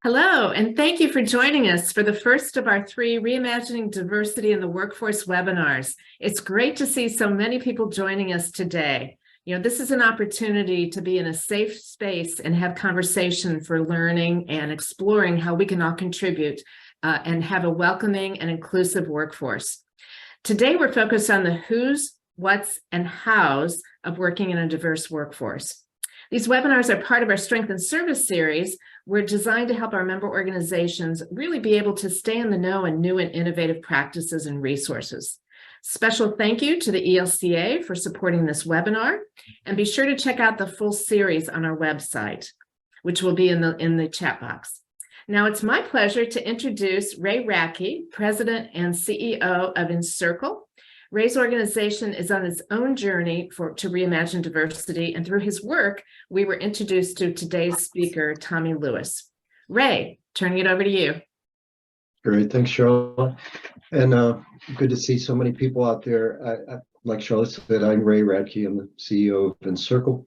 Hello, and thank you for joining us for the first of our three Reimagining Diversity in the Workforce webinars. It's great to see so many people joining us today. This is an opportunity to be in a safe space and have conversation for learning and exploring how we can all contribute and have a welcoming and inclusive workforce. Today, we're focused on the who's, what's, and how's of working in a diverse workforce. These webinars are part of our Strength and Service series. We're designed to help our member organizations really be able to stay in the know on new and innovative practices and resources. Special thank you to the ELCA for supporting this webinar, and be sure to check out the full series on our website, which will be in the chat box. Now it's my pleasure to introduce Ray Radke, President and CEO of Encircle. Ray's organization is on its own journey to reimagine diversity, and through his work, we were introduced to today's speaker, Tommie Lewis. Ray, turning it over to you. Great, thanks, Charlotte. And good to see so many people out there. Like Charlotte said, I'm Ray Radke. I'm the CEO of Encircle.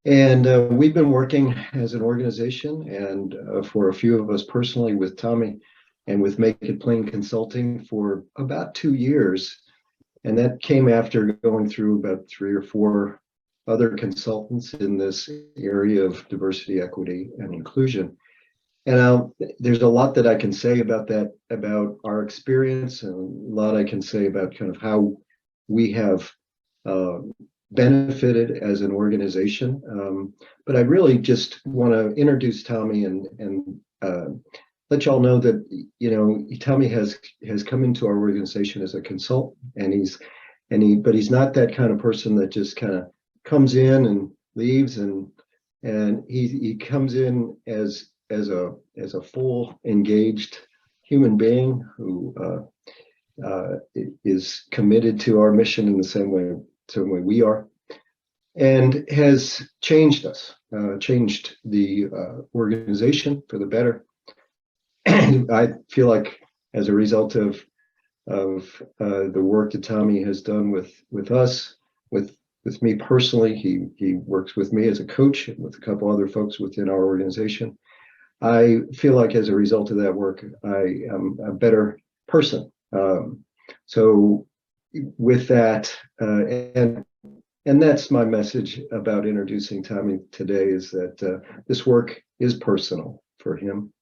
And we've been working as an organization and for a few of us personally with Tommie and with Make It Plain Consulting for about 2 years. And that came after going through about 3 or 4 other consultants in this area of diversity, equity, and inclusion. And there's a lot that I can say about that, about our experience, and a lot I can say about kind of how we have benefited as an organization. But I really just want to introduce Tommie and let y'all know that, Tommie has come into our organization as a consultant, but he's not that kind of person that just kind of comes in and leaves, and he comes in as a full engaged human being who is committed to our mission in the same way we are, and has changed us, changed the organization for the better. I feel like as a result of the work that Tommie has done with us, with me personally, he works with me as a coach and with a couple other folks within our organization. I feel like as a result of that work, I am a better person. So with that, and that's my message about introducing Tommie today, is that this work is personal for him.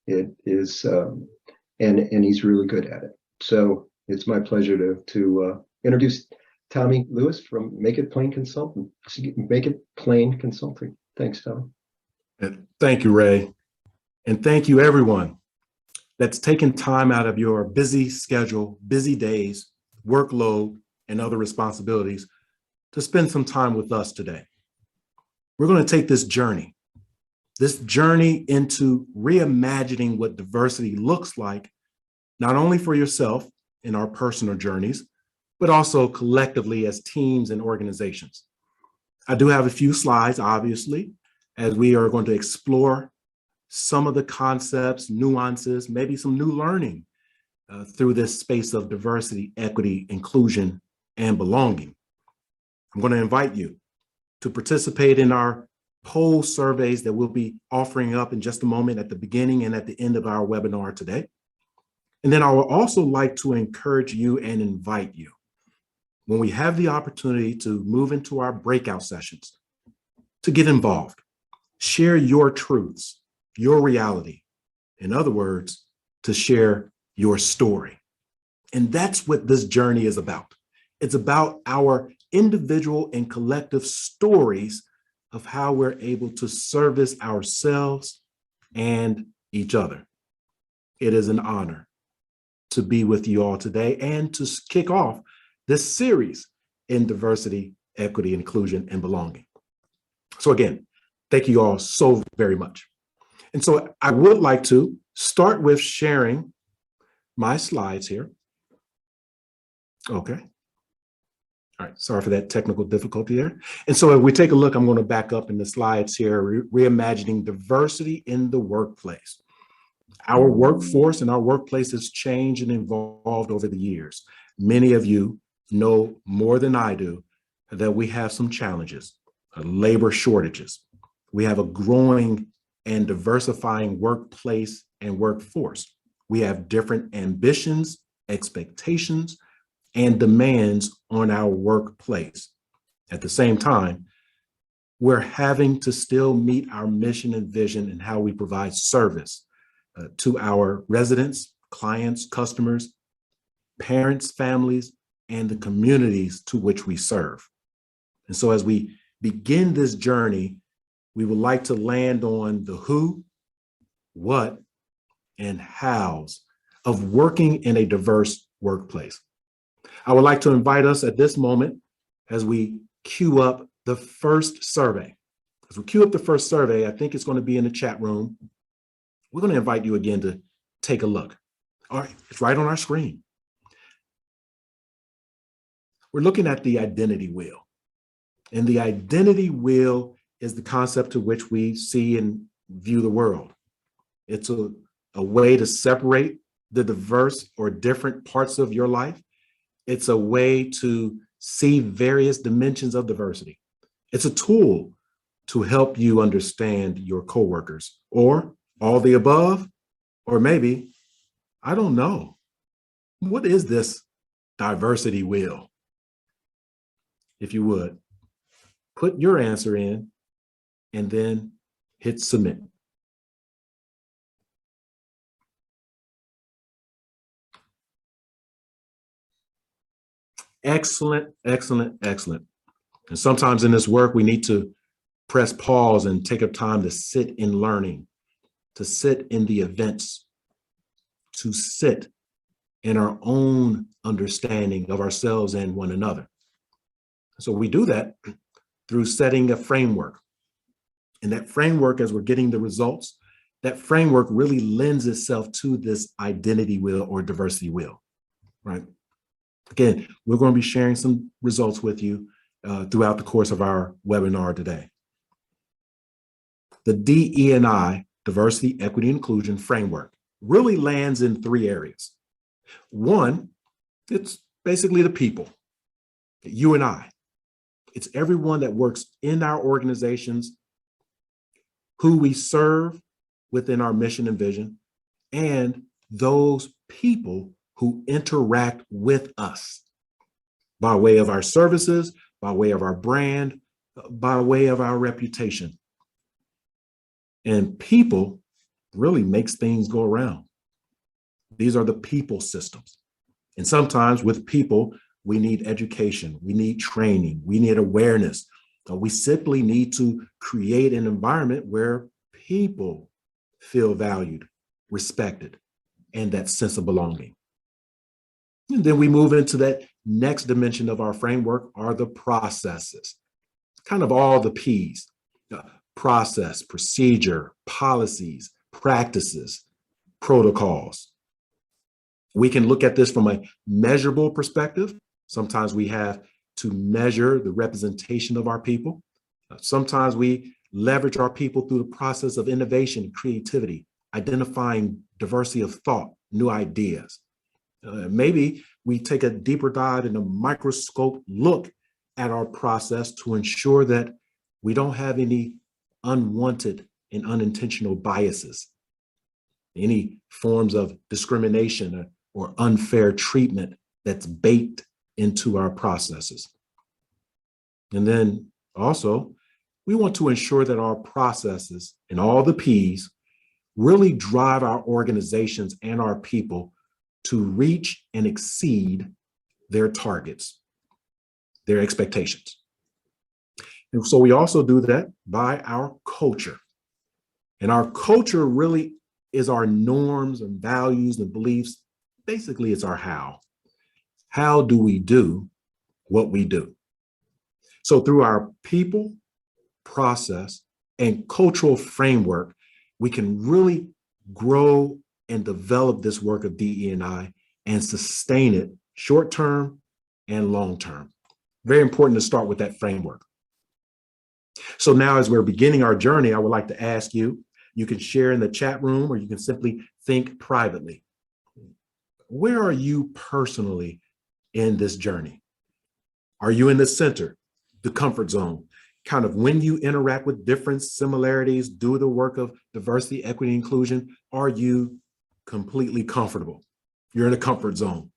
It is, and he's really good at it. So it's my pleasure to introduce Tommie Lewis from Make It Plain Consulting. Make It Plain Consulting. Thanks, Tommie. Thank you, Ray. And thank you, everyone that's taken time out of your busy schedule, busy days, workload, and other responsibilities to spend some time with us today. We're going to take this journey into reimagining what diversity looks like, not only for yourself in our personal journeys, but also collectively as teams and organizations. I do have a few slides, obviously, as we are going to explore some of the concepts, nuances, maybe some new learning through this space of diversity, equity, inclusion, and belonging. I'm going to invite you to participate in our poll surveys that we'll be offering up in just a moment at the beginning and at the end of our webinar today. And then I would also like to encourage you and invite you, when we have the opportunity to move into our breakout sessions, to get involved, share your truths, your reality. In other words, to share your story. And that's what this journey is about. It's about our individual and collective stories of how we're able to service ourselves and each other. It is an honor to be with you all today and to kick off this series in diversity, equity, inclusion, and belonging. So again, thank you all so very much. And so I would like to start with sharing my slides here. Okay. All right, sorry for that technical difficulty there. And so if we take a look, I'm going to back up in the slides here, reimagining diversity in the workplace. Our workforce and our workplace has changed and evolved over the years. Many of you know more than I do that we have some challenges, labor shortages. We have a growing and diversifying workplace and workforce. We have different ambitions, expectations, and demands on our workplace. At the same time, we're having to still meet our mission and vision and how we provide service to our residents, clients, customers, parents, families, and the communities to which we serve. And so as we begin this journey, we would like to land on the who, what, and hows of working in a diverse workplace. I would like to invite us at this moment as we queue up the first survey. As we queue up the first survey, I think it's going to be in the chat room. We're going to invite you again to take a look. All right, it's right on our screen. We're looking at the identity wheel. And the identity wheel is the concept to which we see and view the world. It's a way to separate the diverse or different parts of your life. It's a way to see various dimensions of diversity. It's a tool to help you understand your coworkers, or all the above, or maybe, I don't know. What is this diversity wheel? If you would, put your answer in and then hit submit. Excellent, excellent, excellent. And sometimes in this work, we need to press pause and take up time to sit in learning, to sit in the events, to sit in our own understanding of ourselves and one another. So we do that through setting a framework. And that framework, as we're getting the results, that framework really lends itself to this identity wheel or diversity wheel, right? Again, we're going to be sharing some results with you throughout the course of our webinar today. The DE&I, Diversity, Equity, and Inclusion framework, really lands in three areas. One, it's basically the people, you and I. It's everyone that works in our organizations, who we serve within our mission and vision, and those people who interact with us by way of our services, by way of our brand, by way of our reputation. And people really makes things go around. These are the people systems. And sometimes with people, we need education, we need training, we need awareness. We simply need to create an environment where people feel valued, respected, and that sense of belonging. And then we move into that next dimension of our framework are the processes, kind of all the P's, process, procedure, policies, practices, protocols. We can look at this from a measurable perspective. Sometimes we have to measure the representation of our people. Sometimes we leverage our people through the process of innovation and creativity, identifying diversity of thought, new ideas. Maybe we take a deeper dive and a microscope look at our process to ensure that we don't have any unwanted and unintentional biases, any forms of discrimination or unfair treatment that's baked into our processes. And then also, we want to ensure that our processes and all the P's really drive our organizations and our people to reach and exceed their targets, their expectations. And so we also do that by our culture. And our culture really is our norms and values and beliefs. Basically, it's our how. How do we do what we do? So through our people, process, and cultural framework, we can really grow and develop this work of DE&I and sustain it short-term and long-term. Very important to start with that framework. So now as we're beginning our journey, I would like to ask you, you can share in the chat room or you can simply think privately. Where are you personally in this journey? Are you in the center, the comfort zone, kind of when you interact with different similarities, do the work of diversity, equity, inclusion, are you completely comfortable? You're in a comfort zone.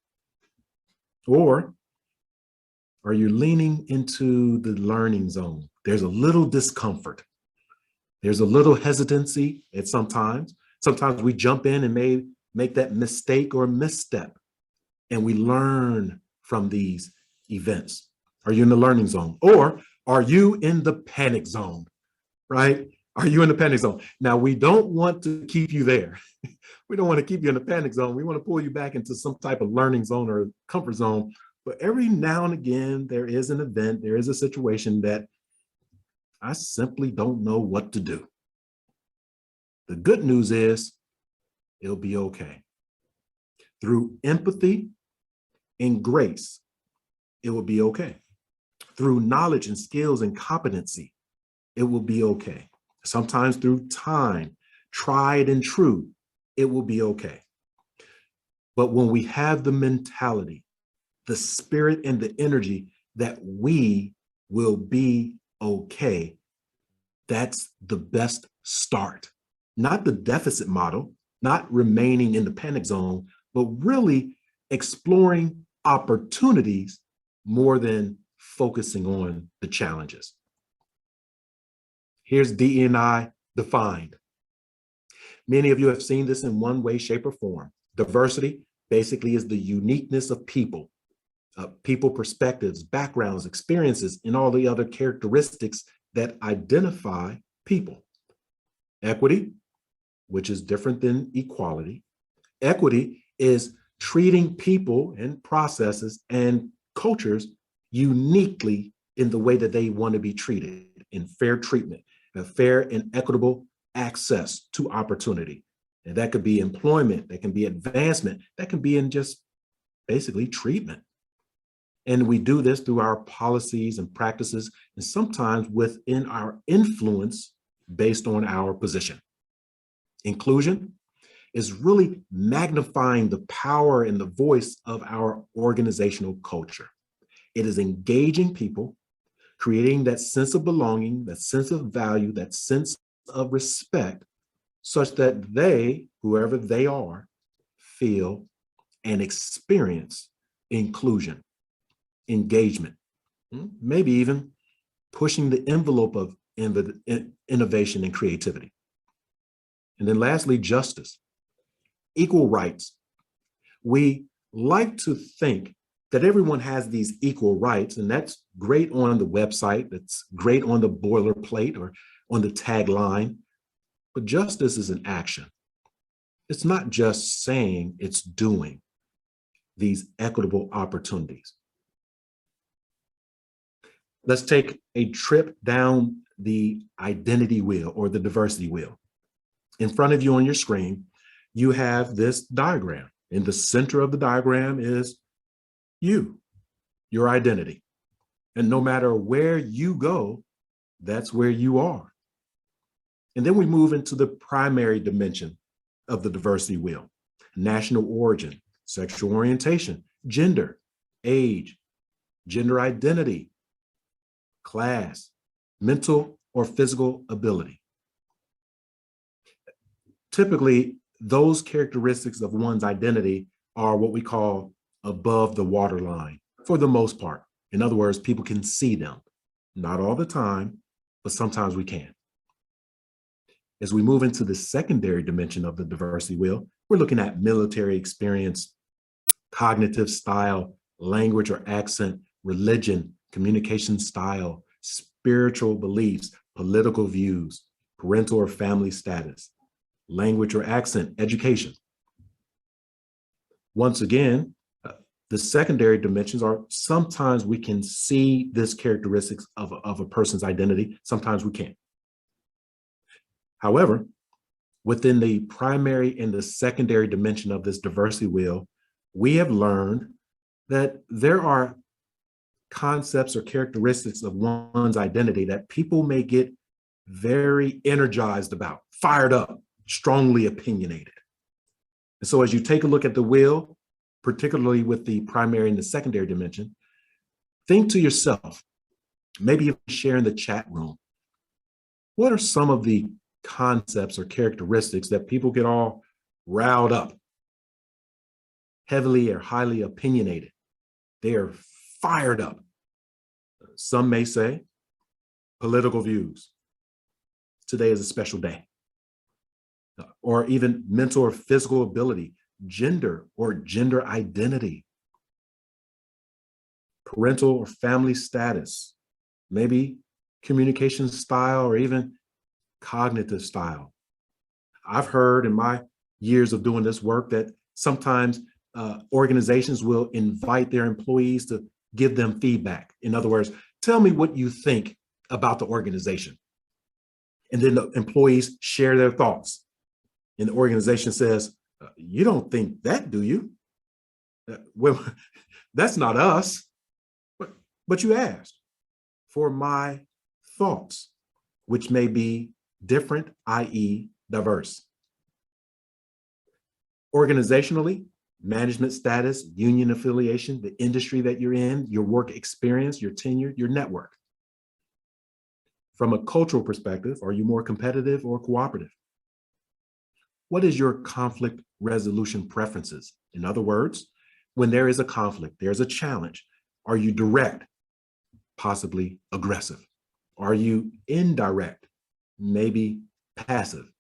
Or are you leaning into the learning zone? There's a little discomfort. There's a little hesitancy at sometimes. Sometimes we jump in and may make that mistake or misstep, and we learn from these events. Are you in the learning zone? Or are you in the panic zone, right? Are you in the panic zone? Now, we don't want to keep you there. We don't want to keep you in the panic zone. We want to pull you back into some type of learning zone or comfort zone. But every now and again, there is an event, there is a situation that I simply don't know what to do. The good news is it'll be okay. Through empathy and grace, it will be okay. Through knowledge and skills and competency, it will be okay. Sometimes through time, tried and true, it will be okay. But when we have the mentality, the spirit and the energy that we will be okay, that's the best start. Not the deficit model, not remaining in the panic zone, but really exploring opportunities more than focusing on the challenges. Here's DE&I defined. Many of you have seen this in one way, shape, or form. Diversity basically is the uniqueness of people, people perspectives, backgrounds, experiences, and all the other characteristics that identify people. Equity, which is different than equality. Equity is treating people and processes and cultures uniquely in the way that they want to be treated, in fair treatment, a fair and equitable access to opportunity. And that could be employment, that can be advancement, that can be in just basically treatment. And we do this through our policies and practices, and sometimes within our influence based on our position. Inclusion is really magnifying the power and the voice of our organizational culture. It is engaging people, creating that sense of belonging, that sense of value, that sense of respect, such that they, whoever they are, feel and experience inclusion, engagement, maybe even pushing the envelope of innovation and creativity. And then lastly, justice, equal rights. We like to think that everyone has these equal rights, and that's great on the website, that's great on the boilerplate or on the tagline, but justice is an action. It's not just saying, it's doing these equitable opportunities. Let's take a trip down the identity wheel or the diversity wheel. In front of you on your screen, you have this diagram. In the center of the diagram is you, your identity. And no matter where you go, that's where you are. And then we move into the primary dimension of the diversity wheel: national origin, sexual orientation, gender, age, gender identity, class, mental or physical ability. Typically, those characteristics of one's identity are what we call above the waterline for the most part. In other words, people can see them. Not all the time, but sometimes we can. As we move into the secondary dimension of the diversity wheel, we're looking at military experience, cognitive style, language or accent, religion, communication style, spiritual beliefs, political views, parental or family status, language or accent, education. Once again, the secondary dimensions are sometimes we can see this characteristics of a person's identity, sometimes we can't. However, within the primary and the secondary dimension of this diversity wheel, we have learned that there are concepts or characteristics of one's identity that people may get very energized about, fired up, strongly opinionated. And so as you take a look at the wheel, particularly with the primary and the secondary dimension, think to yourself, maybe even share in the chat room. What are some of the concepts or characteristics that people get all riled up, heavily or highly opinionated? They are fired up. Some may say political views. Today is a special day. Or even mental or physical ability, gender or gender identity, parental or family status, maybe communication style, or even cognitive style. I've heard in my years of doing this work that sometimes organizations will invite their employees to give them feedback. In other words, tell me what you think about the organization. And then the employees share their thoughts. And the organization says, you don't think that, do you? Well, that's not us. But you asked for my thoughts, which may be different, i.e. diverse. Organizationally, management status, union affiliation, the industry that you're in, your work experience, your tenure, your network. From a cultural perspective, are you more competitive or cooperative? What is your conflict resolution preferences? In other words, when there is a conflict, there's a challenge. Are you direct, possibly aggressive? Are you indirect, maybe passive?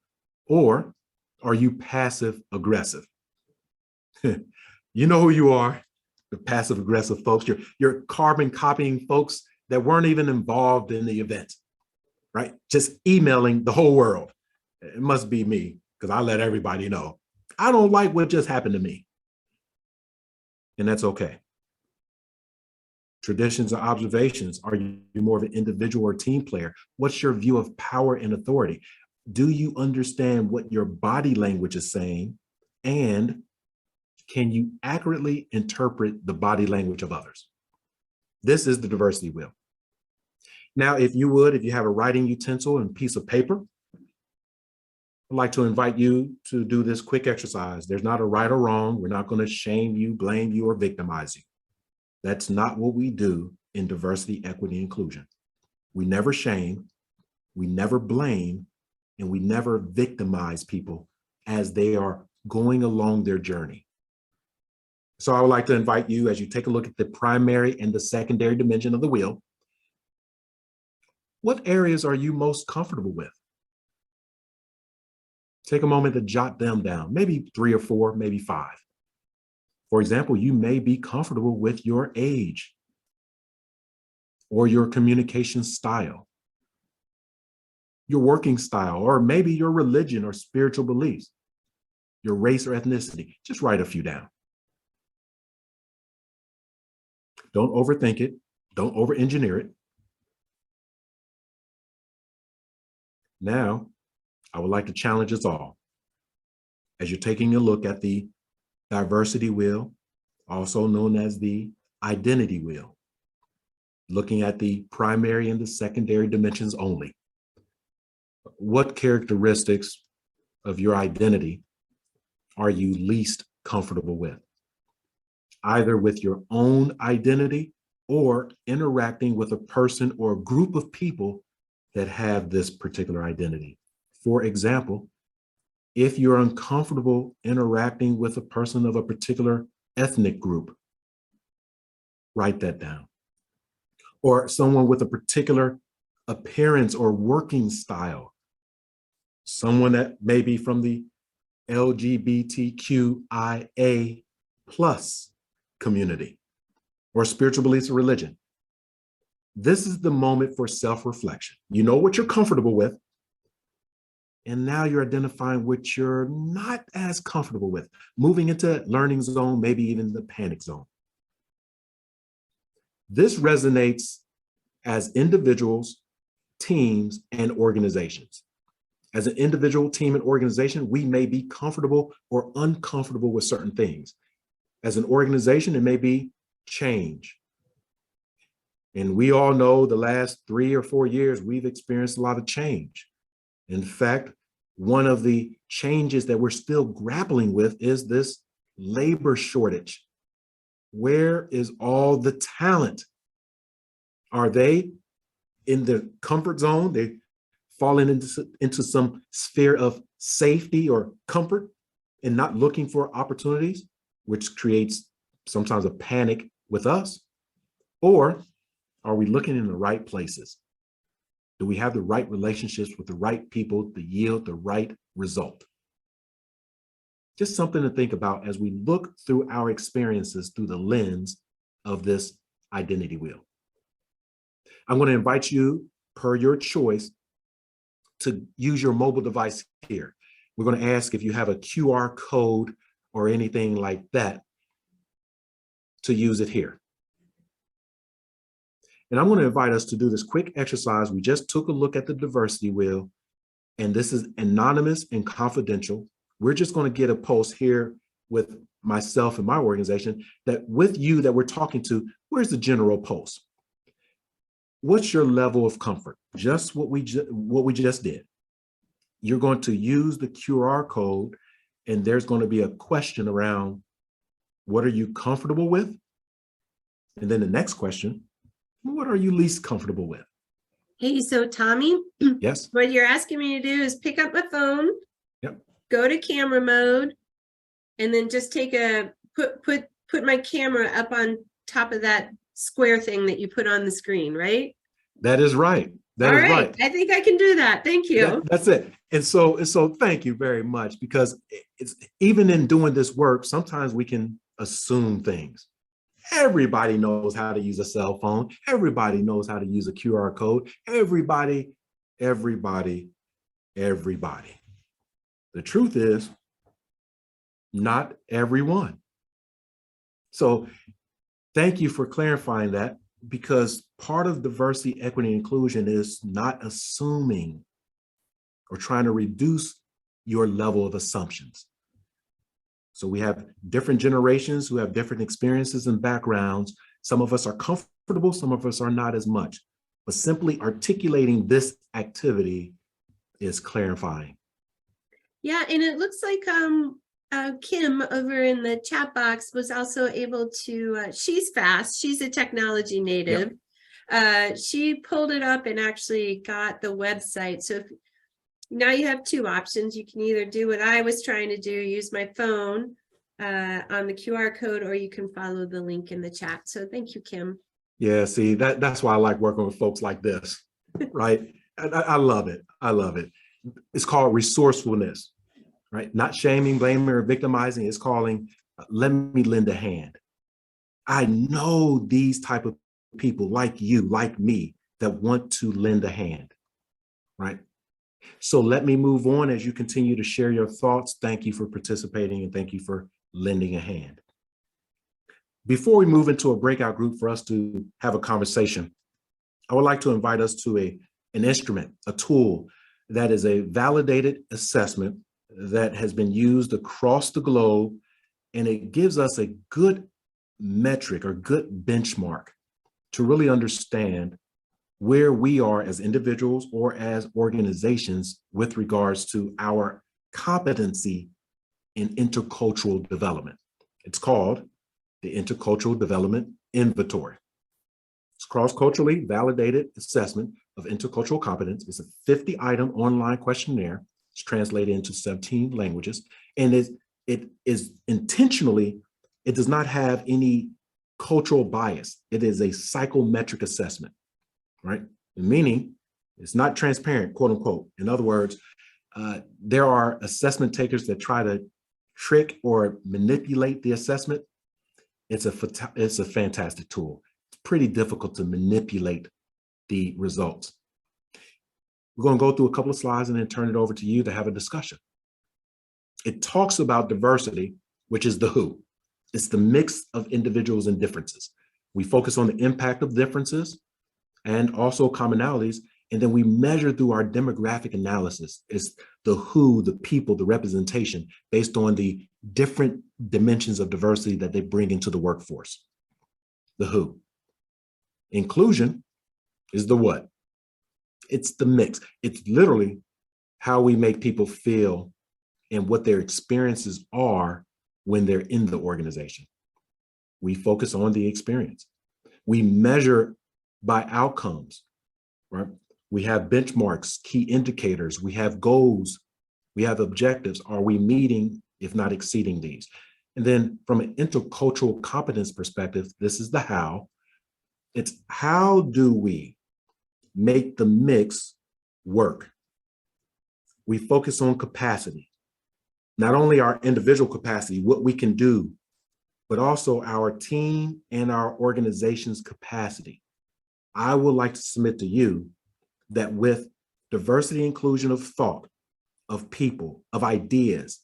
Or are you passive aggressive? You know who you are, the passive aggressive folks. You're carbon copying folks that weren't even involved in the event, right? Just emailing the whole world. It must be me, because I let everybody know. I don't like what just happened to me. And that's okay. Traditions or observations, are you more of an individual or team player? What's your view of power and authority? Do you understand what your body language is saying? And can you accurately interpret the body language of others? This is the diversity wheel. Now, if you have a writing utensil and piece of paper, I'd like to invite you to do this quick exercise. There's not a right or wrong. We're not going to shame you, blame you, or victimize you. That's not what we do in diversity, equity, inclusion. We never shame, we never blame, and we never victimize people as they are going along their journey. So I would like to invite you, as you take a look at the primary and the secondary dimension of the wheel, what areas are you most comfortable with? Take a moment to jot them down, maybe 3 or 4, maybe 5. For example, you may be comfortable with your age or your communication style, your working style, or maybe your religion or spiritual beliefs, your race or ethnicity. Just write a few down. Don't overthink it. Don't over-engineer it. Now, I would like to challenge us all. As you're taking a look at the diversity wheel, also known as the identity wheel, looking at the primary and the secondary dimensions only, what characteristics of your identity are you least comfortable with? Either with your own identity or interacting with a person or a group of people that have this particular identity. For example, if you're uncomfortable interacting with a person of a particular ethnic group, write that down. Or someone with a particular appearance or working style, someone that may be from the LGBTQIA plus community or spiritual beliefs or religion. This is the moment for self-reflection. You know what you're comfortable with, and now you're identifying what you're not as comfortable with, moving into learning zone, maybe even the panic zone. This resonates as individuals, teams, and organizations. As an individual, team, and organization, we may be comfortable or uncomfortable with certain things. As an organization, it may be change. And we all know the last 3 or 4 years, we've experienced a lot of change. In fact, one of the changes that we're still grappling with is this labor shortage. Where is all the talent? Are they in the comfort zone. They fallen into some sphere of safety or comfort and not looking for opportunities, which creates sometimes a panic with us? Or are we looking in the right places? Do we have the right relationships with the right people to yield the right result? Just something to think about as we look through our experiences through the lens of this identity wheel. I'm going to invite you, per your choice, to use your mobile device here. We're going to ask if you have a QR code or anything like that to use it here. And I'm going to invite us to do this quick exercise. We just took a look at the diversity wheel, and this is anonymous and confidential. We're just going to get a post here with myself and my organization that with you that we're talking to, where's the general post? What's your level of comfort? Just what we just did. You're going to use the QR code, and there's going to be a question around, what are you comfortable with? And then the next question, what are you least comfortable with? Hey, so Tommie, Yes. what you're asking me to do is pick up my phone, Yep. go to camera mode, and then just take a put my camera up on top of that square thing that you put on the screen, right? That is right. That All is right. right. I think I can do that. Thank you. That's it. And so thank you very much, because it's even in doing this work, sometimes we can assume things. Everybody knows how to use a cell phone. Everybody knows how to use a QR code. Everybody. The truth is, not everyone. So thank you for clarifying that, because part of diversity, equity, and inclusion is not assuming or trying to reduce your level of assumptions. So we have different generations who have different experiences and backgrounds. Some of us are comfortable, some of us are not as much. But simply articulating this activity is clarifying. Yeah, and it looks like Kim over in the chat box was also able to, she's fast, she's a technology native. Yep. She pulled it up and actually got the website. So now you have two options. You can either do what I was trying to do, use my phone on the QR code, or you can follow the link in the chat. So thank you, Kim. Yeah, see, that's why I like working with folks like this, right? I love it. I love it. It's called resourcefulness, right? Not shaming, blaming, or victimizing. It's calling, let me lend a hand. I know these type of people like you, like me, that want to lend a hand, right? So let me move on as you continue to share your thoughts. Thank you for participating, and thank you for lending a hand. Before we move into a breakout group for us to have a conversation, I would like to invite us to an instrument, a tool that is a validated assessment that has been used across the globe, and it gives us a good metric or good benchmark to really understand where we are as individuals or as organizations with regards to our competency in intercultural development. It's called the Intercultural Development Inventory. It's cross-culturally validated assessment of intercultural competence. It's a 50-item online questionnaire. It's translated into 17 languages. And it is intentionally, it does not have any cultural bias. It is a psychometric assessment, right? Meaning it's not transparent, quote unquote. In other words, there are assessment takers that try to trick or manipulate the assessment. It's a fantastic tool. It's pretty difficult to manipulate the results. We're going to go through a couple of slides and then turn it over to you to have a discussion. It talks about diversity, which is the who. It's the mix of individuals and differences. We focus on the impact of differences and also commonalities, and then we measure through our demographic analysis. It's the who, the people, the representation based on the different dimensions of diversity that they bring into the workforce. The who. Inclusion is the what. It's the mix. It's literally how we make people feel and what their experiences are when they're in the organization. We focus on the experience. We measure by outcomes. right? We have benchmarks, key indicators, we have goals, we have objectives. Are we meeting, if not exceeding these? And then from an intercultural competence perspective, this is the how. It's how do we make the mix work? We focus on capacity, not only our individual capacity, what we can do, but also our team and our organization's capacity. I would like to submit to you that with diversity, inclusion of thought, of people, of ideas,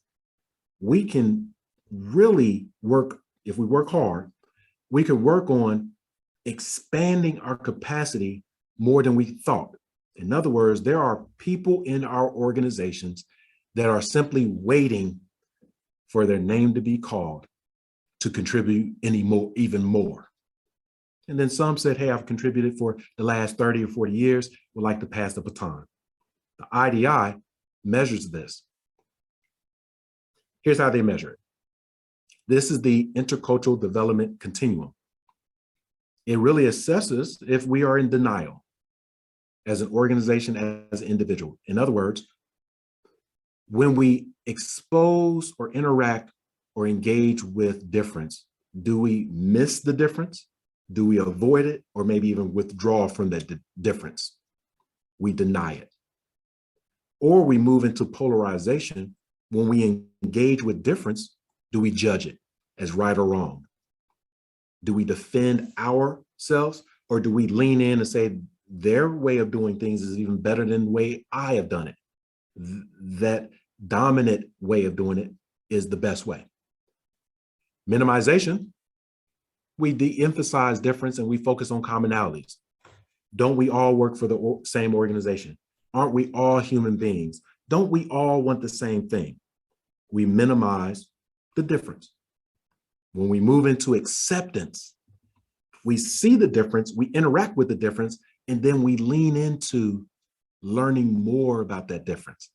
we can really work, if we work hard, we could work on expanding our capacity more than we thought. In other words, there are people in our organizations that are simply waiting for their name to be called to contribute even more. And then some said, hey, I've contributed for the last 30 or 40 years, would like to pass the baton. The IDI measures this. Here's how they measure it. This is the intercultural development continuum. It really assesses if we are in denial as an organization, as an individual. In other words, when we expose or interact or engage with difference, do we miss the difference? Do we avoid it, or maybe even withdraw from that difference? We deny it. Or we move into polarization. When we engage with difference, do we judge it as right or wrong? Do we defend ourselves, or do we lean in and say their way of doing things is even better than the way I have done it? That dominant way of doing it is the best way. Minimization, we de-emphasize difference and we focus on commonalities. Don't we all work for the same organization? Aren't we all human beings? Don't we all want the same thing? We minimize the difference. When we move into acceptance, we see the difference, we interact with the difference, and then we lean into learning more about that difference,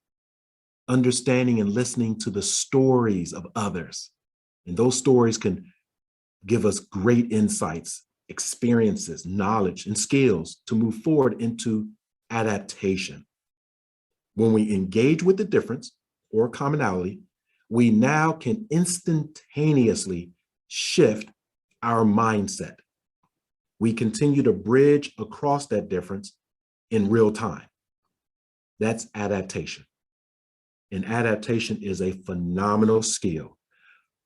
understanding and listening to the stories of others. And those stories can give us great insights, experiences, knowledge, and skills to move forward into adaptation. When we engage with the difference or commonality, we now can instantaneously shift our mindset. We continue to bridge across that difference in real time. That's adaptation. And adaptation is a phenomenal skill,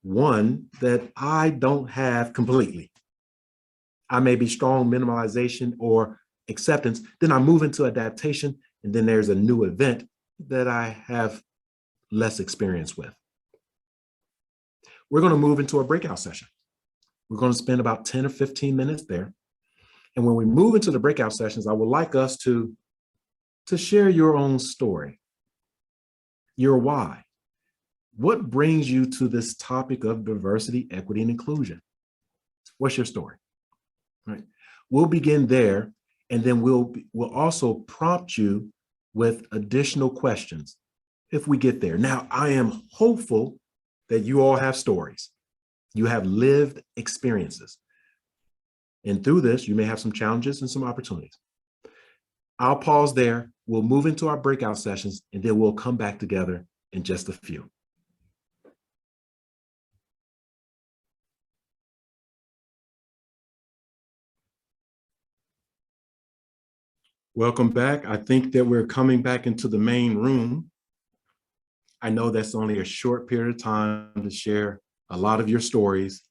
one that I don't have completely. I may be strong minimalization or acceptance, then I move into adaptation, and then there's a new event that I have less experience with. We're going to move into a breakout session. We're going to spend about 10 or 15 minutes there. And when we move into the breakout sessions, I would like us to share your own story, your why. What brings you to this topic of diversity, equity, and inclusion? What's your story? Right. We'll begin there, and then we'll also prompt you with additional questions if we get there. Now, I am hopeful that you all have stories. You have lived experiences. And through this, you may have some challenges and some opportunities. I'll pause there. We'll move into our breakout sessions, and then we'll come back together in just a few. Welcome back. I think that we're coming back into the main room. I know that's only a short period of time to share a lot of your stories,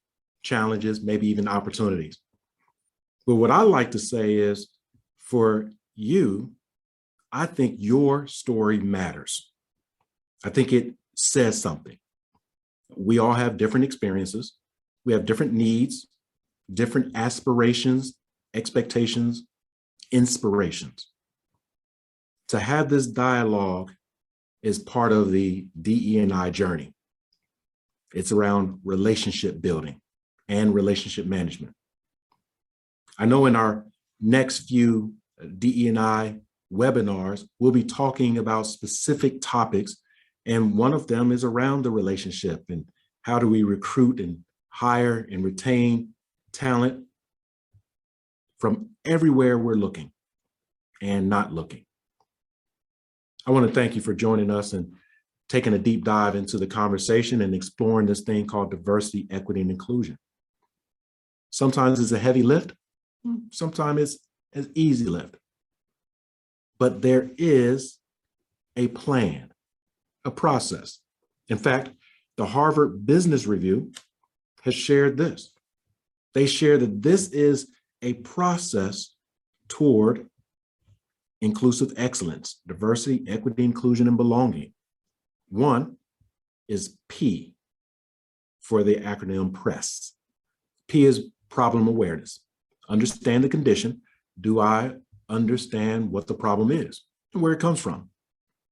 challenges, maybe even opportunities. But what I like to say is, for you, I think your story matters. I think it says something. We all have different experiences. We have different needs, different aspirations, expectations, inspirations. To have this dialogue is part of the DE&I journey. It's around relationship building and relationship management. I know in our next few DE&I webinars, we'll be talking about specific topics, and one of them is around the relationship and how do we recruit and hire and retain talent from everywhere we're looking. and not looking. I want to thank you for joining us and taking a deep dive into the conversation and exploring this thing called diversity, equity, and inclusion. Sometimes it's a heavy lift, sometimes it's an easy lift. But there is a plan, a process. In fact, the Harvard Business Review has shared this. They share that this is a process toward inclusive excellence, diversity, equity, inclusion, and belonging. One is P for the acronym PRESS. P is problem awareness. Understand the condition. Do I understand what the problem is and where it comes from?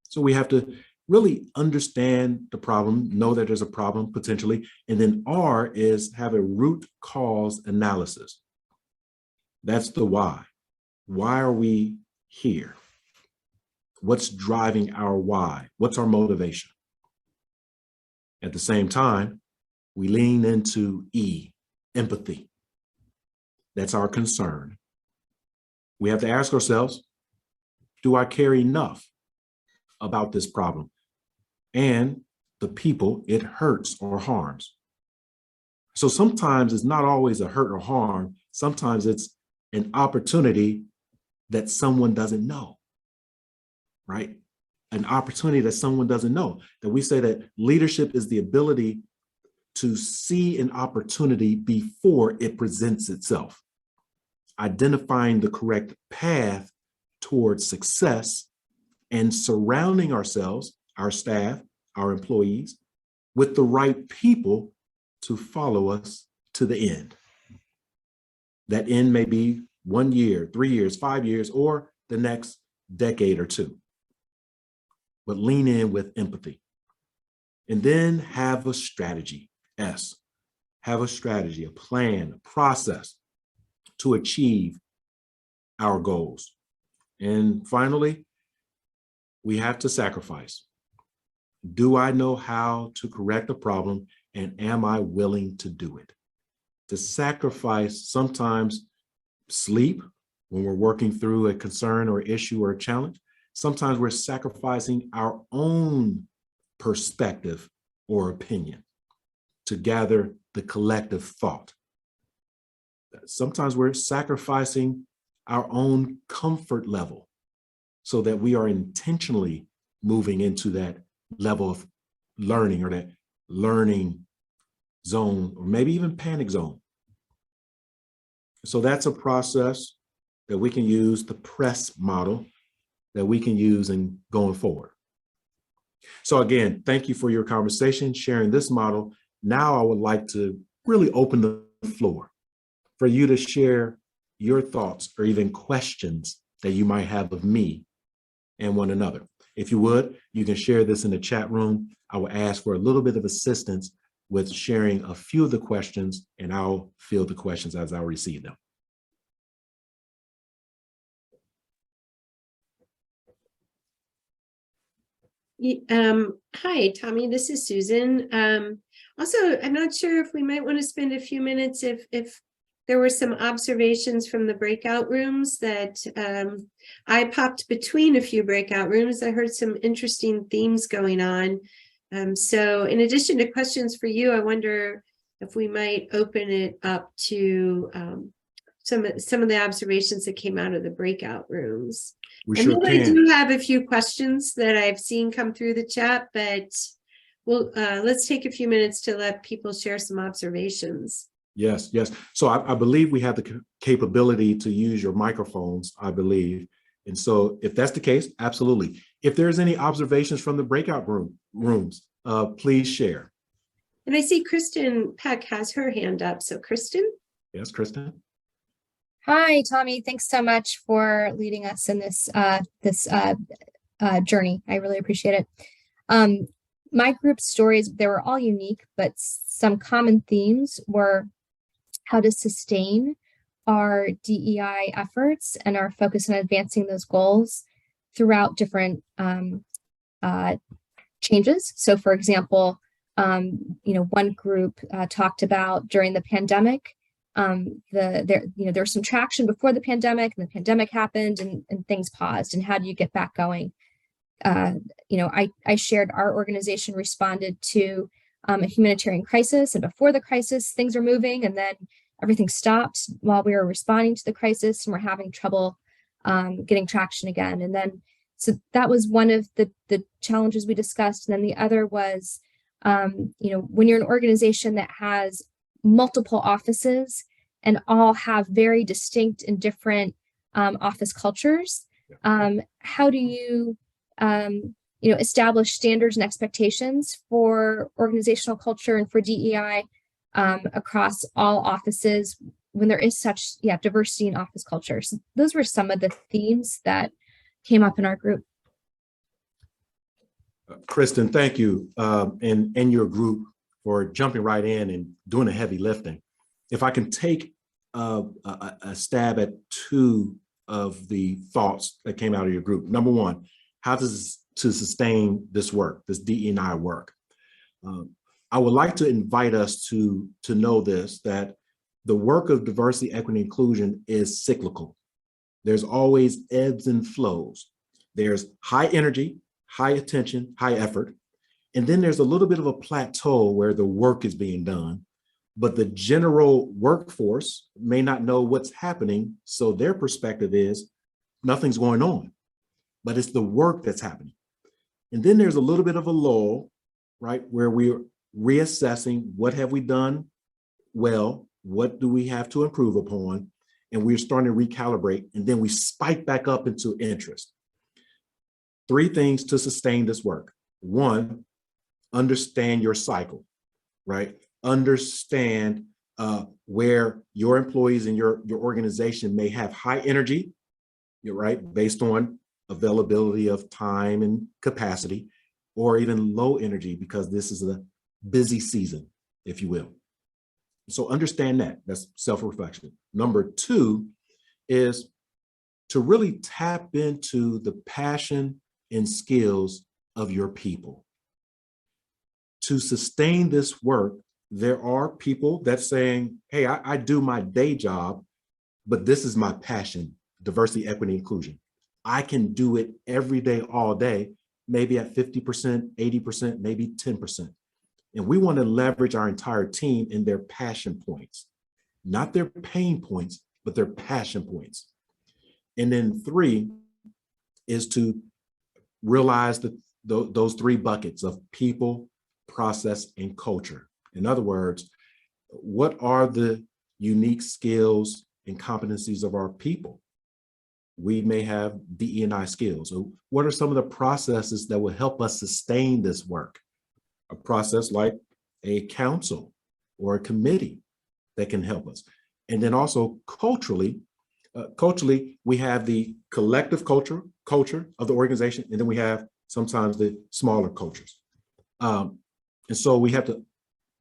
So we have to really understand the problem, know that there's a problem potentially. And then R is have a root cause analysis. That's the why. Why are we here? What's driving our why? What's our motivation? At the same time, we lean into E, empathy. That's our concern. We have to ask ourselves, do I care enough about this problem and the people it hurts or harms? So sometimes it's not always a hurt or harm. Sometimes it's an opportunity that someone doesn't know, right? An opportunity that someone doesn't know. That we say that leadership is the ability to see an opportunity before it presents itself, identifying the correct path towards success and surrounding ourselves, our staff, our employees, with the right people to follow us to the end. That end may be 1 year, 3 years, 5 years, or the next decade or two. But lean in with empathy. And then have a strategy, S. Have a strategy, a plan, a process to achieve our goals. And finally, we have to sacrifice. Do I know how to correct a problem, and am I willing to do it? To sacrifice sometimes sleep when we're working through a concern or issue or a challenge. Sometimes we're sacrificing our own perspective or opinion to gather the collective thought. Sometimes we're sacrificing our own comfort level so that we are intentionally moving into that level of learning or that learning zone, or maybe even panic zone. So that's a process that we can use, the PRESS model that we can use in going forward. So again, thank you for your conversation, sharing this model. Now I would like to really open the floor for you to share your thoughts or even questions that you might have of me and one another. If you would, you can share this in the chat room. I will ask for a little bit of assistance with sharing a few of the questions, and I'll field the questions as I receive them. Hi, Tommie, this is Susan. Also, I'm not sure if we might want to spend a few minutes if there were some observations from the breakout rooms that I popped between a few breakout rooms. I heard some interesting themes going on. So in addition to questions for you, I wonder if we might open it up to some of the observations that came out of the breakout rooms. We sure can. I do have a few questions that I've seen come through the chat, but let's take a few minutes to let people share some observations. Yes, yes. So I believe we have the capability to use your microphones, I believe. And so if that's the case, absolutely. If there's any observations from the breakout rooms, please share. And I see Kristen Peck has her hand up. So Kristen? Yes, Kristen. Hi, Tommie. Thanks so much for leading us in this journey. I really appreciate it. My group's stories, they were all unique, but some common themes were how to sustain our DEI efforts and our focus on advancing those goals throughout different changes. So, for example, one group talked about during the pandemic, there was some traction before the pandemic, and the pandemic happened, and things paused. And how do you get back going? I shared our organization responded to a humanitarian crisis, and before the crisis, things are moving, and then everything stopped while we were responding to the crisis, and we're having trouble getting traction again. And then, so that was one of the challenges we discussed. And then the other was, when you're an organization that has multiple offices and all have very distinct and different office cultures, how do you establish standards and expectations for organizational culture and for DEI across all offices when there is such diversity in office culture? So those were some of the themes that came up in our group. Kristen, thank you, and your group for jumping right in and doing the heavy lifting. If I can take a stab at two of the thoughts that came out of your group. Number one, how to sustain this work, this DE&I work. I would like to invite us to know this, that the work of diversity, equity, and inclusion is cyclical. There's always ebbs and flows. There's high energy, high attention, high effort. And then there's a little bit of a plateau where the work is being done, but the general workforce may not know what's happening. So their perspective is nothing's going on, but it's the work that's happening. And then there's a little bit of a lull, right, where we're reassessing what have we done well, what do we have to improve upon, and we're starting to recalibrate, and then we spike back up into interest. Three things to sustain this work. One, understand your cycle, right? Understand where your employees and your organization may have high energy, you're right, based on availability of time and capacity, or even low energy because this is a busy season, if you will. So understand that, that's self-reflection. Number two is to really tap into the passion and skills of your people. To sustain this work, there are people that saying, hey, I do my day job, but this is my passion, diversity, equity, inclusion. I can do it every day, all day, maybe at 50%, 80%, maybe 10%. And we want to leverage our entire team in their passion points, not their pain points, but their passion points. And then three is to realize that those three buckets of people, process, and culture. In other words, what are the unique skills and competencies of our people? We may have DE&I skills. So what are some of the processes that will help us sustain this work? A process like a council or a committee that can help us. And then also culturally, we have the collective culture of the organization, and then we have sometimes the smaller cultures. And so we have to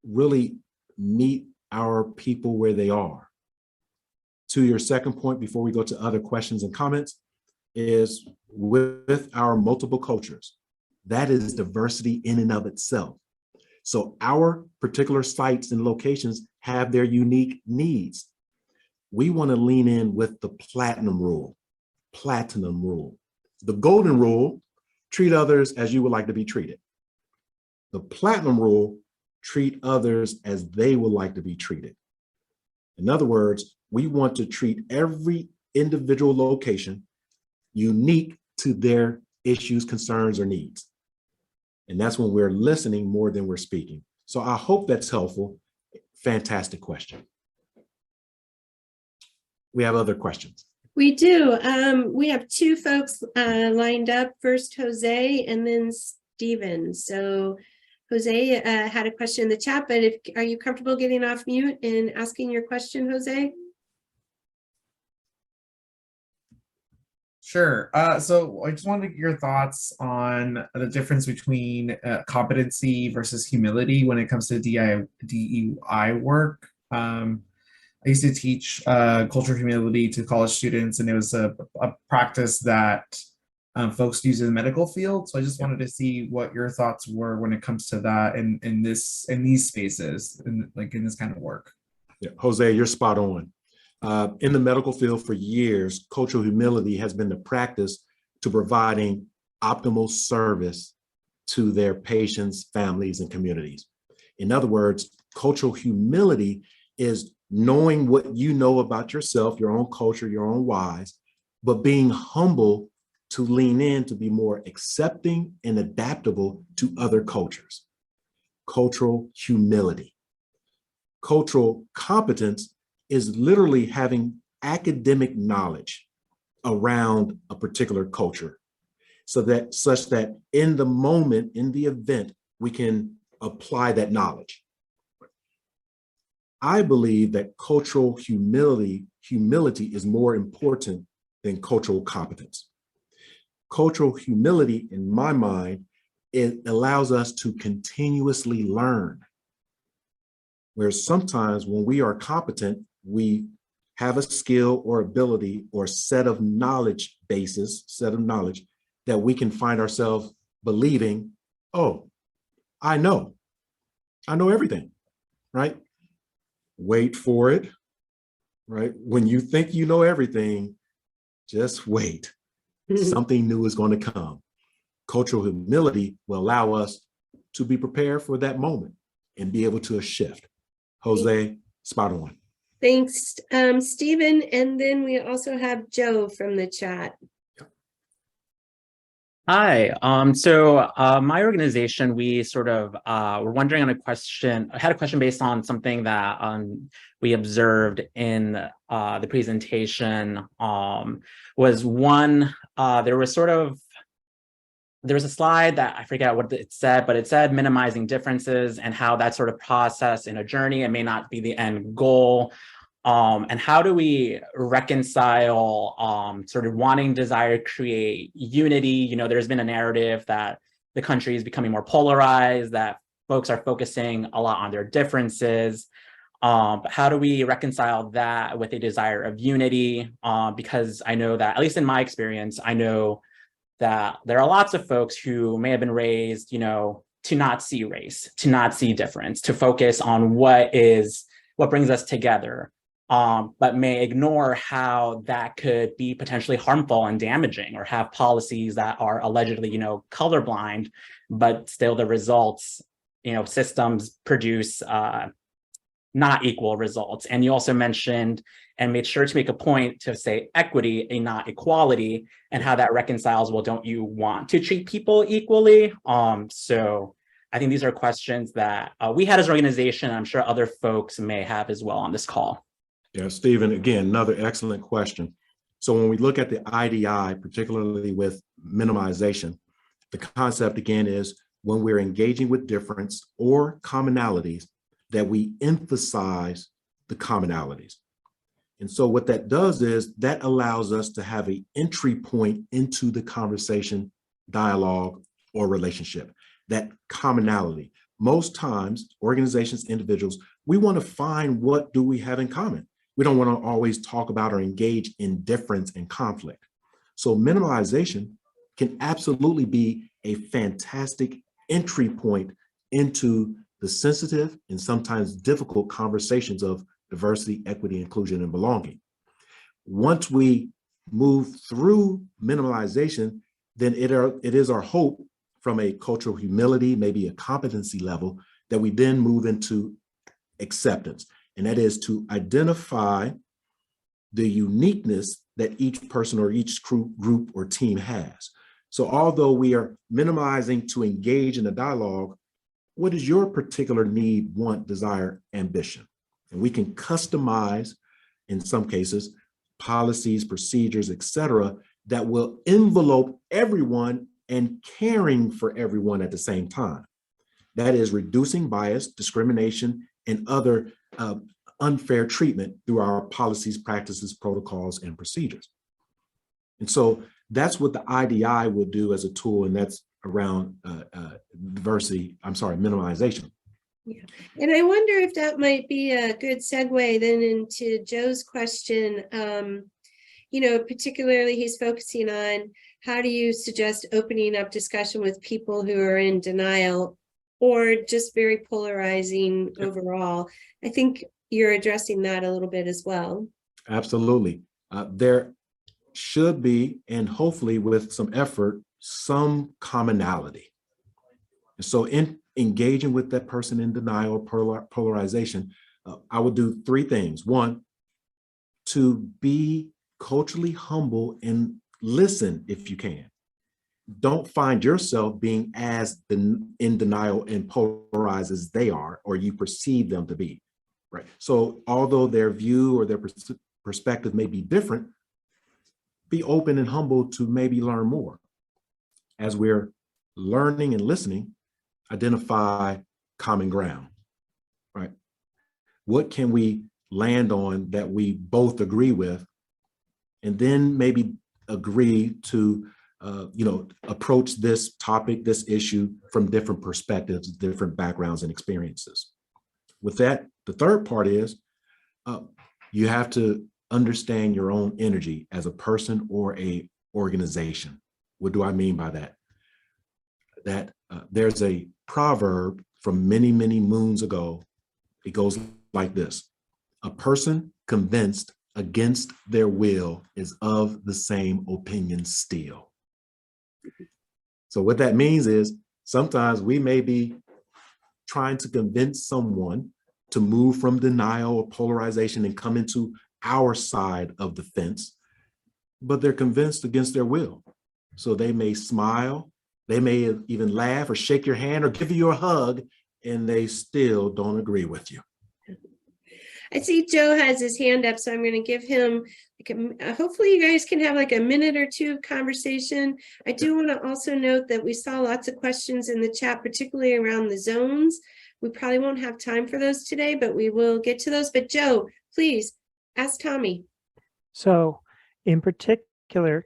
really meet our people where they are. To your second point, before we go to other questions and comments, is with our multiple cultures, that is diversity in and of itself. So our particular sites and locations have their unique needs. We want to lean in with the platinum rule. The golden rule, treat others as you would like to be treated. The platinum rule, treat others as they would like to be treated. In other words, we want to treat every individual location unique to their issues, concerns, or needs. And that's when we're listening more than we're speaking. So I hope that's helpful. Fantastic question. We have other questions. We do. We have two folks lined up. First, Jose, and then Stephen. So Jose had a question in the chat, but are you comfortable getting off mute and asking your question, Jose? Sure. So I just wanted to get your thoughts on the difference between competency versus humility when it comes to DEI work. I used to teach cultural humility to college students, and it was a practice that folks use in the medical field. So I just wanted to see what your thoughts were when it comes to that in these spaces, in this kind of work. Yeah, Jose, you're spot on. In the medical field for years, cultural humility has been the practice to providing optimal service to their patients, families, and communities. In other words, cultural humility is knowing what you know about yourself, your own culture, your own whys, but being humble to lean in to be more accepting and adaptable to other cultures. Cultural humility. Cultural competence is literally having academic knowledge around a particular culture, such that in the moment, in the event, we can apply that knowledge. I believe that cultural humility is more important than cultural competence. Cultural humility, in my mind, it allows us to continuously learn. Whereas sometimes when we are competent, we have a skill or ability or set of knowledge that we can find ourselves believing, oh, I know everything, right? Wait for it, right? When you think you know everything, just wait. Something new is going to come. Cultural humility will allow us to be prepared for that moment and be able to shift. Jose, spot on. Thanks, Stephen. And then we also have Joe from the chat. Hi. My organization, we sort of were wondering on a question. I had a question based on something that we observed in the presentation. Was one, there was a slide that I forget what it said, but it said minimizing differences and how that sort of process in a journey, it may not be the end goal. And how do we reconcile sort of wanting, desire to create unity? You know, there's been a narrative that the country is becoming more polarized, that folks are focusing a lot on their differences. But how do we reconcile that with a desire of unity? Because I know that, at least in my experience, I know that there are lots of folks who may have been raised, you know, to not see race, to not see difference, to focus on what brings us together. But may ignore how that could be potentially harmful and damaging, or have policies that are allegedly, you know, colorblind, but still the results, you know, systems produce not equal results. And you also mentioned and made sure to make a point to say equity and not equality, and how that reconciles. Well, don't you want to treat people equally? So I think these are questions that we had as an organization. I'm sure other folks may have as well on this call. Yeah, Stephen, again, another excellent question. So when we look at the IDI, particularly with minimization, the concept again is when we're engaging with difference or commonalities, that we emphasize the commonalities. And so what that does is that allows us to have an entry point into the conversation, dialogue, or relationship, that commonality. Most times, organizations, individuals, we want to find what do we have in common. We don't want to always talk about or engage in difference and conflict. So minimalization can absolutely be a fantastic entry point into the sensitive and sometimes difficult conversations of diversity, equity, inclusion, and belonging. Once we move through minimalization, then it is our hope from a cultural humility, maybe a competency level, that we then move into acceptance. And that is to identify the uniqueness that each person or each group or team has. So although we are minimizing to engage in a dialogue, what is your particular need, want, desire, ambition? And we can customize, in some cases, policies, procedures, etc., that will envelope everyone and caring for everyone at the same time. That is reducing bias, discrimination, and other unfair treatment through our policies, practices, protocols, and procedures. And so that's what the IDI will do as a tool, and that's around minimization. Yeah. And I wonder if that might be a good segue then into Joe's question. You know, particularly he's focusing on how do you suggest opening up discussion with people who are in denial or just very polarizing overall. I think you're addressing that a little bit as well. Absolutely. There should be, and hopefully with some effort, some commonality. So in engaging with that person in denial or polarization, I would do three things. One, to be culturally humble and listen if you can. Don't find yourself being as in denial and polarized as they are, or you perceive them to be, right? So although their view or their perspective may be different, be open and humble to maybe learn more. As we're learning and listening, identify common ground, right? What can we land on that we both agree with? And then maybe agree to approach this topic, this issue from different perspectives, different backgrounds and experiences. With that, the third part is you have to understand your own energy as a person or a organization. What do I mean by that? That there's a proverb from many, many moons ago. It goes like this: a person convinced against their will is of the same opinion still. So what that means is sometimes we may be trying to convince someone to move from denial or polarization and come into our side of the fence, but they're convinced against their will. So they may smile, they may even laugh or shake your hand or give you a hug, and they still don't agree with you. I see Joe has his hand up, so I'm going to give him, hopefully you guys can have like a minute or two of conversation. I do want to also note that we saw lots of questions in the chat, particularly around the zones. We probably won't have time for those today, but we will get to those. But Joe, please ask Tommie. So in particular,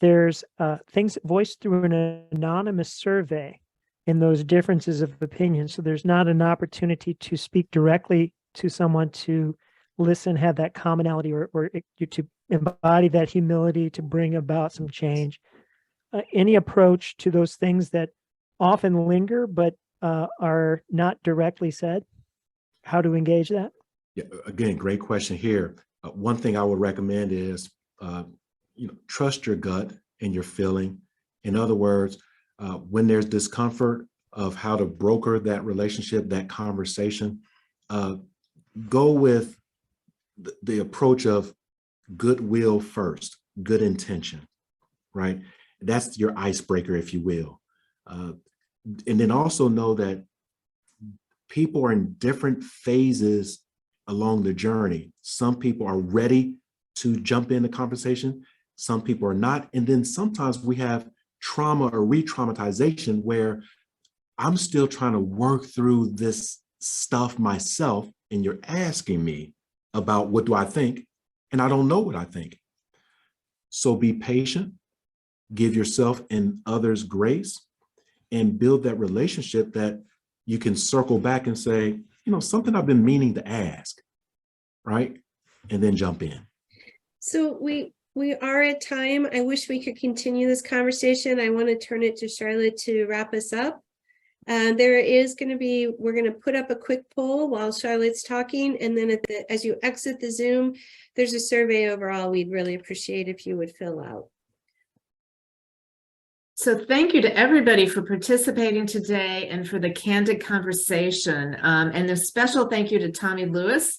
there's things voiced through an anonymous survey in those differences of opinion. So there's not an opportunity to speak directly to someone, to listen, have that commonality, or to embody that humility to bring about some change. Any approach to those things that often linger but are not directly said, how to engage that? Yeah, again, great question here. One thing I would recommend is trust your gut and your feeling. In other words, when there's discomfort of how to broker that relationship, that conversation, go with the approach of goodwill first, good intention, right? That's your icebreaker, if you will. And then also know that people are in different phases along the journey. Some people are ready to jump in the conversation. Some people are not. And then sometimes we have trauma or re-traumatization where I'm still trying to work through this stuff myself, and you're asking me about what do I think, and I don't know what I think. So be patient, give yourself and others grace, and build that relationship that you can circle back and say, something I've been meaning to ask, right? And then jump in. So we are at time. I wish we could continue this conversation. I want to turn it to Charlotte to wrap us up. There is going to be, we're going to put up a quick poll while Charlotte's talking, and then as you exit the Zoom, there's a survey overall we'd really appreciate if you would fill out. So thank you to everybody for participating today and for the candid conversation. And a special thank you to Tommie Lewis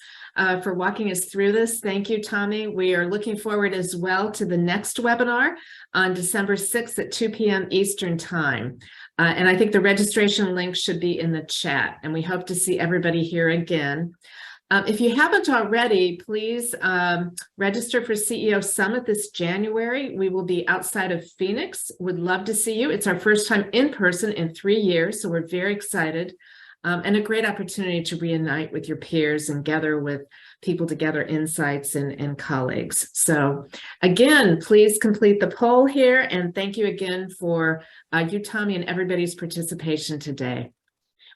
for walking us through this. Thank you, Tommie. We are looking forward as well to the next webinar on December 6th at 2 p.m. Eastern Time. And I think the registration link should be in the chat, and we hope to see everybody here again. If you haven't already, please register for CEO Summit this January. We will be outside of Phoenix. Would love to see you. It's our first time in person in 3 years, so we're very excited. And a great opportunity to reunite with your peers and gather with people to gather insights and colleagues. So again, please complete the poll here, and thank you again for you, Tommie, and everybody's participation today.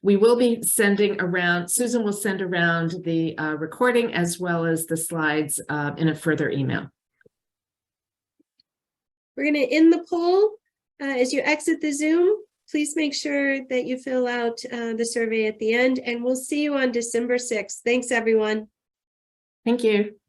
We will be sending around, Susan will send around the recording as well as the slides in a further email. We're going to end the poll. As you exit the Zoom, please make sure that you fill out the survey at the end, and we'll see you on December 6th. Thanks, everyone. Thank you.